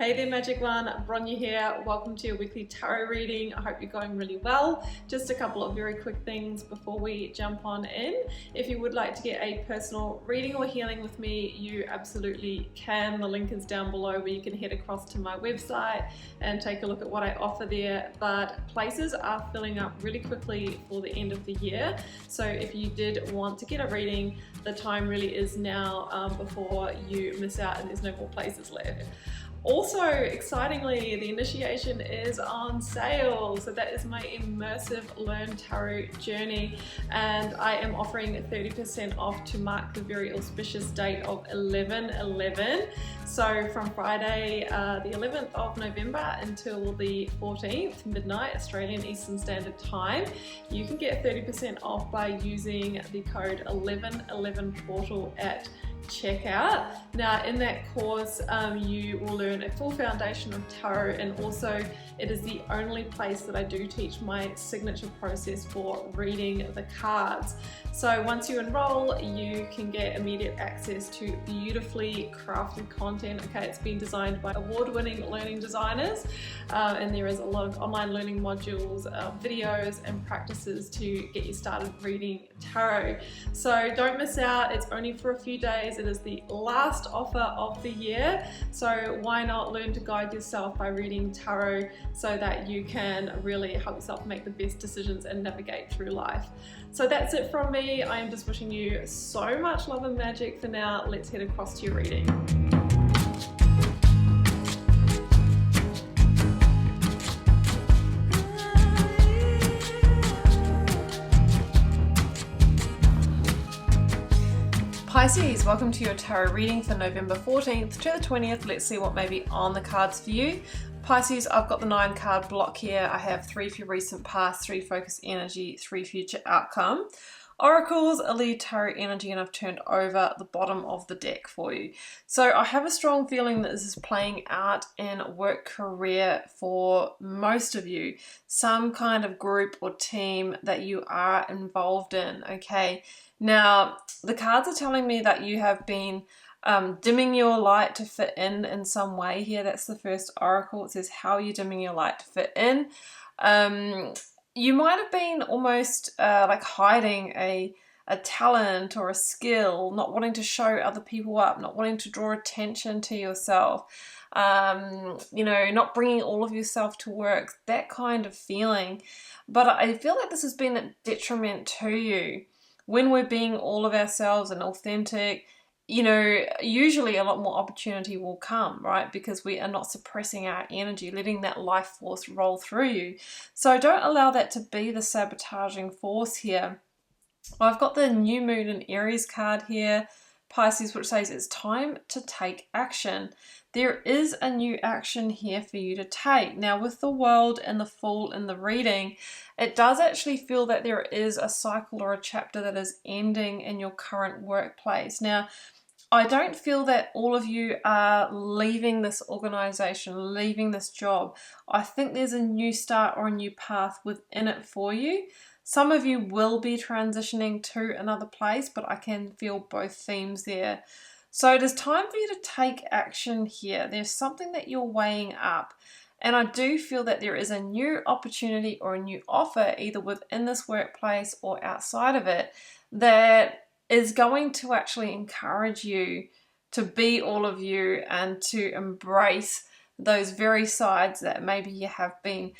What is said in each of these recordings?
Hey there Magic One, Bronya here. Welcome to your weekly tarot reading. I hope you're going really well. Just a couple of very quick things before we jump on in. If you would like to get a personal reading or healing with me, you absolutely can. The link is down below where you can head across to my website and take a look at what I offer there. But places are filling up really quickly for the end of the year. So if you did want to get a reading, the time really is now before you miss out and there's no more places left. Also, excitingly, the initiation is on sale. So that is my immersive Learn Tarot journey. And I am offering 30% off to mark the very auspicious date of 11/11. So from Friday, the 11th of November until the 14th, midnight, Australian Eastern Standard Time, you can get 30% off by using the code 1111portal at checkout. Now in that course you will learn a full foundation of tarot, and also it is the only place that I do teach my signature process for reading the cards. So once you enroll, you can get immediate access to beautifully crafted content. Okay, it's been designed by award-winning learning designers, and there is a lot of online learning modules, videos and practices to get you started reading tarot. So don't miss out, it's only for a few days. It is the last offer of the year, so why not learn to guide yourself by reading tarot so that you can really help yourself make the best decisions and navigate through life. So that's it from me. I am just wishing you so much love and magic for now. Let's head across to your reading. Pisces, welcome to your tarot reading for November 14th to the 20th. Let's see what may be on the cards for you. Pisces, I've got the 9 card block here. I have 3 for your recent past, 3 focus energy, 3 future outcome. Oracles, a lead tarot energy, and I've turned over the bottom of the deck for you. So I have a strong feeling that this is playing out in work career for most of you. Some kind of group or team that you are involved in, okay? Now, the cards are telling me that you have been dimming your light to fit in some way here. That's the first oracle. It says, how are you dimming your light to fit in? You might have been almost like hiding a talent or a skill, not wanting to show other people up, not wanting to draw attention to yourself, you know, not bringing all of yourself to work, that kind of feeling. But I feel like this has been a detriment to you. When we're being all of ourselves and authentic, you know, usually a lot more opportunity will come, right? Because we are not suppressing our energy, letting that life force roll through you. So don't allow that to be the sabotaging force here. I've got the new moon and Aries card here, Pisces, which says it's time to take action. There is a new action here for you to take. Now with the World and the Fool in the reading, it does actually feel that there is a cycle or a chapter that is ending in your current workplace. Now, I don't feel that all of you are leaving this organization, leaving this job. I think there's a new start or a new path within it for you. Some of you will be transitioning to another place, but I can feel both themes there. So it is time for you to take action here. There's something that you're weighing up. And I do feel that there is a new opportunity or a new offer, either within this workplace or outside of it, that is going to actually encourage you to be all of you and to embrace those very sides that maybe you have been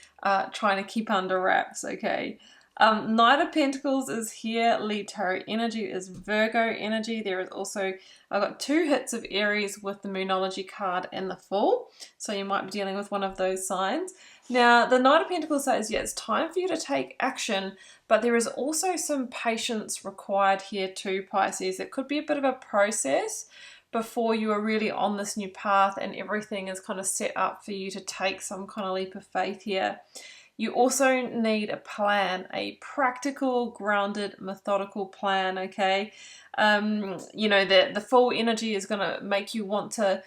trying to keep under wraps, okay? Knight of Pentacles is here. Lead tarot energy is Virgo energy. There is also, I've got 2 hits of Aries with the Moonology card and the Fool. So you might be dealing with one of those signs. Now, the Knight of Pentacles says, yeah, it's time for you to take action, but there is also some patience required here too, Pisces. It could be a bit of a process before you are really on this new path and everything is kind of set up for you to take some kind of leap of faith here. You also need a plan, a practical, grounded, methodical plan, okay? You know, the Fool energy is going to make you want to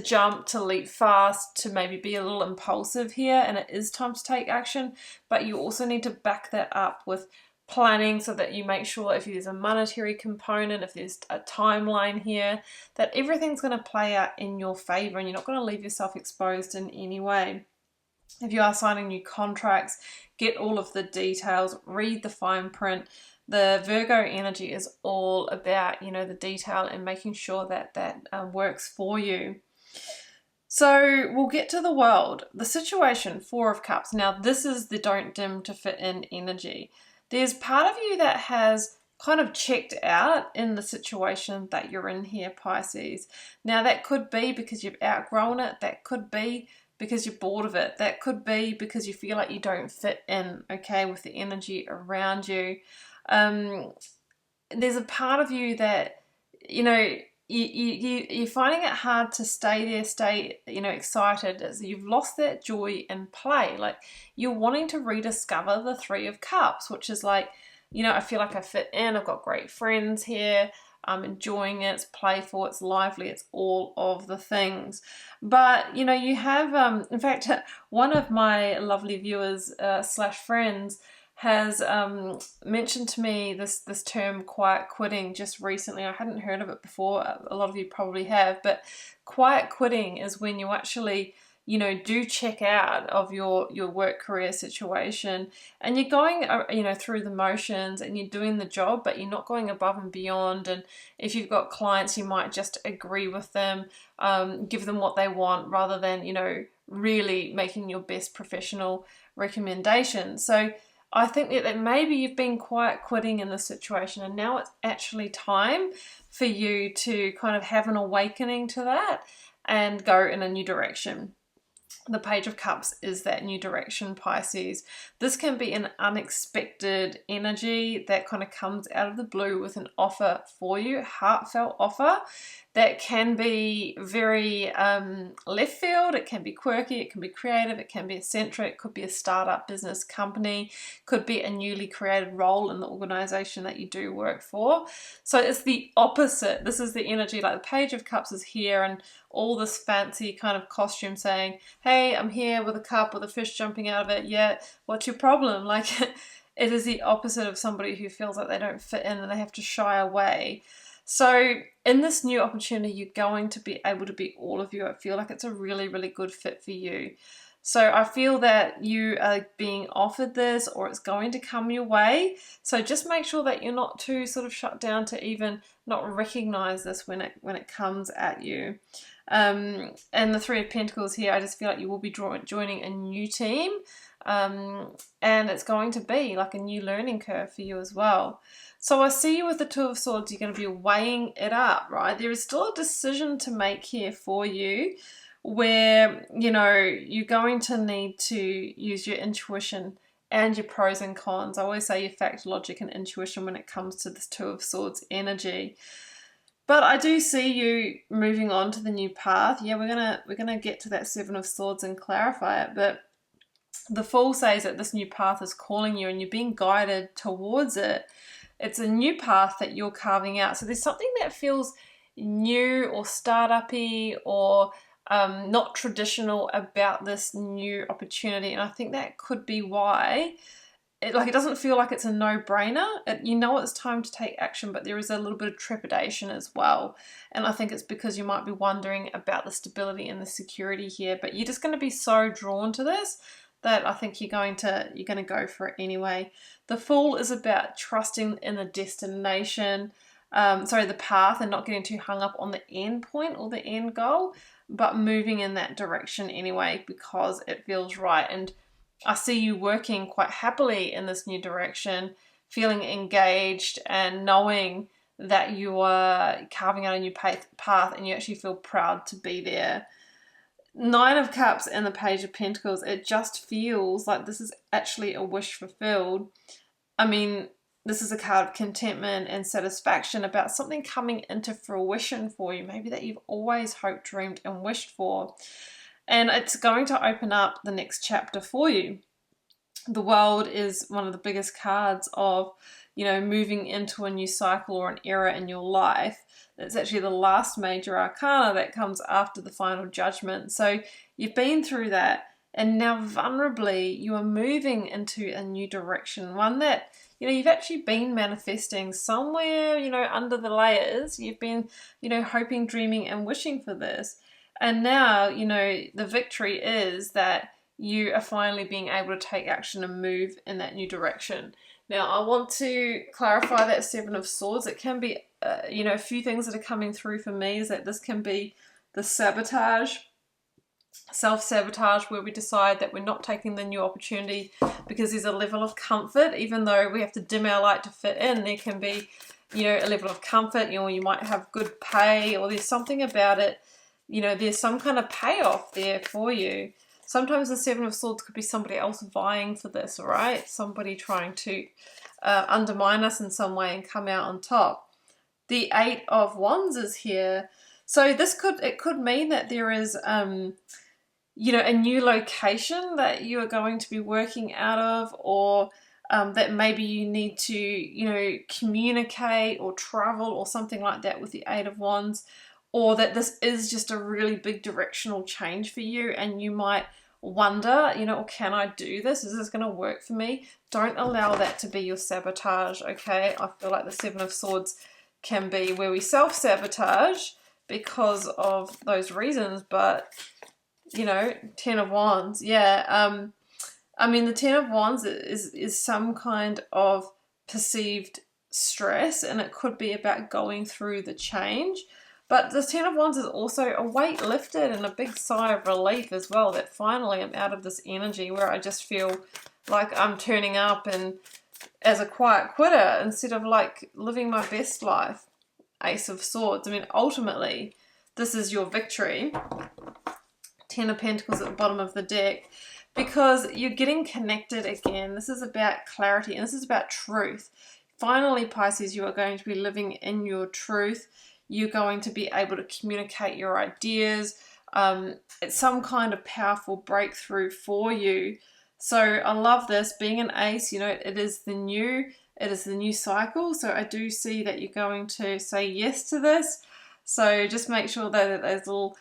jump, to leap fast, to maybe be a little impulsive here, and it is time to take action, but you also need to back that up with planning so that you make sure if there's a monetary component, if there's a timeline here, that everything's going to play out in your favor and you're not going to leave yourself exposed in any way. If you are signing new contracts, get all of the details, read the fine print. The Virgo energy is all about, you know, the detail and making sure that that works for you. So we'll get to the world. The situation, Four of Cups. Now this is the don't dim to fit in energy. There's part of you that has kind of checked out in the situation that you're in here, Pisces. Now that could be because you've outgrown it. That could be because you're bored of it. That could be because you feel like you don't fit in, okay, with the energy around you. There's a part of you that, you know, you're finding it hard to stay there, stay, you know, excited, as you've lost that joy in play. Like you're wanting to rediscover the Three of Cups, which is like, you know, I feel like I fit in, I've got great friends here, I'm enjoying it, it's playful, it's lively, it's all of the things. But, you know, you have, in fact, one of my lovely viewers slash friends has mentioned to me this term quiet quitting just recently. I hadn't heard of it before. A lot of you probably have, but quiet quitting is when you actually, you know, do check out of your work career situation and you're going, you know, through the motions and you're doing the job, but you're not going above and beyond. And if you've got clients, you might just agree with them, give them what they want rather than, you know, really making your best professional recommendation. So I think that maybe you've been quiet quitting in this situation and now it's actually time for you to kind of have an awakening to that and go in a new direction. The Page of Cups is that new direction, Pisces. This can be an unexpected energy that kind of comes out of the blue with an offer for you, heartfelt offer that can be very left field. It can be quirky, it can be creative, it can be eccentric, it could be a startup business company, could be a newly created role in the organization that you do work for. So it's the opposite. This is the energy, like the Page of Cups is here and all this fancy kind of costume saying, hey, I'm here with a cup with a fish jumping out of it. Yeah, what's your problem? Like it is the opposite of somebody who feels like they don't fit in and they have to shy away. So in this new opportunity, you're going to be able to be all of you. I feel like it's a really, really good fit for you. So I feel that you are being offered this or it's going to come your way. So just make sure that you're not too sort of shut down to even not recognize this when it comes at you. And the Three of Pentacles here, I just feel like you will be joining a new team. And it's going to be like a new learning curve for you as well. So I see you with the Two of Swords, you're going to be weighing it up, right? There is still a decision to make here for you where, you know, you're going to need to use your intuition and your pros and cons. I always say your fact, logic, and intuition when it comes to this Two of Swords energy. But I do see you moving on to the new path. Yeah, we're gonna get to that Seven of Swords and clarify it, but the Fool says that this new path is calling you and you're being guided towards it. It's a new path that you're carving out. So there's something that feels new or startup-y or not traditional about this new opportunity. And I think that could be why it doesn't feel like it's a no-brainer. You know it's time to take action, but there is a little bit of trepidation as well. And I think it's because you might be wondering about the stability and the security here, but you're just going to be so drawn to this that I think you're going to go for it anyway. The Fool is about trusting in the destination, the path, and not getting too hung up on the end point or the end goal, but moving in that direction anyway because it feels right. And I see you working quite happily in this new direction, feeling engaged and knowing that you are carving out a new path and you actually feel proud to be there. Nine of Cups and the Page of Pentacles, it just feels like this is actually a wish fulfilled. I mean, this is a card of contentment and satisfaction about something coming into fruition for you, maybe that you've always hoped, dreamed, and wished for. And it's going to open up the next chapter for you. The World is one of the biggest cards of, you know, moving into a new cycle or an era in your life. It's actually the last major arcana that comes after the Final Judgment. So you've been through that and now vulnerably you are moving into a new direction, one that you know, you've actually been manifesting somewhere, you know, under the layers. You've been, you know, hoping, dreaming, and wishing for this. And now, you know, the victory is that you are finally being able to take action and move in that new direction. Now, I want to clarify that Seven of Swords. It can be, you know, a few things that are coming through for me is that this can be the sabotage, self-sabotage, where we decide that we're not taking the new opportunity because there's a level of comfort. Even though we have to dim our light to fit in, there can be, you know, a level of comfort. You know, you might have good pay, or there's something about it, you know, there's some kind of payoff there for you. Sometimes the Seven of Swords could be somebody else vying for this, right? Somebody trying to undermine us in some way and come out on top. The Eight of Wands is here. So it could mean that there is, you know, a new location that you are going to be working out of, or that maybe you need to, you know, communicate or travel or something like that with the Eight of Wands. Or that this is just a really big directional change for you, and you might wonder, you know, can I do this? Is this going to work for me? Don't allow that to be your sabotage, okay? I feel like the Seven of Swords can be where we self-sabotage because of those reasons, but, you know, Ten of Wands, yeah. I mean, the Ten of Wands is some kind of perceived stress, and it could be about going through the change. But the Ten of Wands is also a weight lifted and a big sigh of relief as well, that finally I'm out of this energy where I just feel like I'm turning up and as a quiet quitter instead of like living my best life. Ace of Swords. I mean, ultimately, this is your victory. Ten of Pentacles at the bottom of the deck, because you're getting connected again. This is about clarity, and this is about truth. Finally, Pisces, you are going to be living in your truth. You're going to be able to communicate your ideas. It's some kind of powerful breakthrough for you. So I love this. Being an ace, you know, it is the new cycle. So I do see that you're going to say yes to this. So just make sure that those little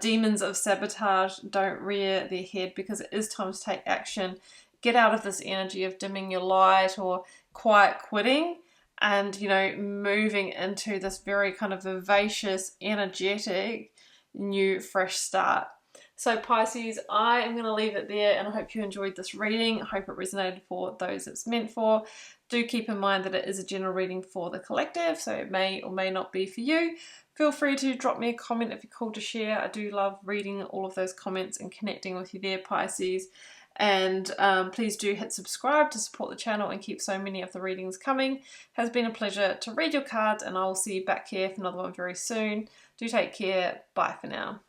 demons of sabotage don't rear their head, because it is time to take action. Get out of this energy of dimming your light or quiet quitting, and, you know, moving into this very kind of vivacious, energetic, new, fresh start. So Pisces, I am going to leave it there, and I hope you enjoyed this reading. I hope it resonated for those it's meant for. Do keep in mind that it is a general reading for the collective, so it may or may not be for you. Feel free to drop me a comment if you're called to share. I do love reading all of those comments and connecting with you there, Pisces. And please do hit subscribe to support the channel and keep so many of the readings coming. It has been a pleasure to read your cards, and I will see you back here for another one very soon. Do take care. Bye for now.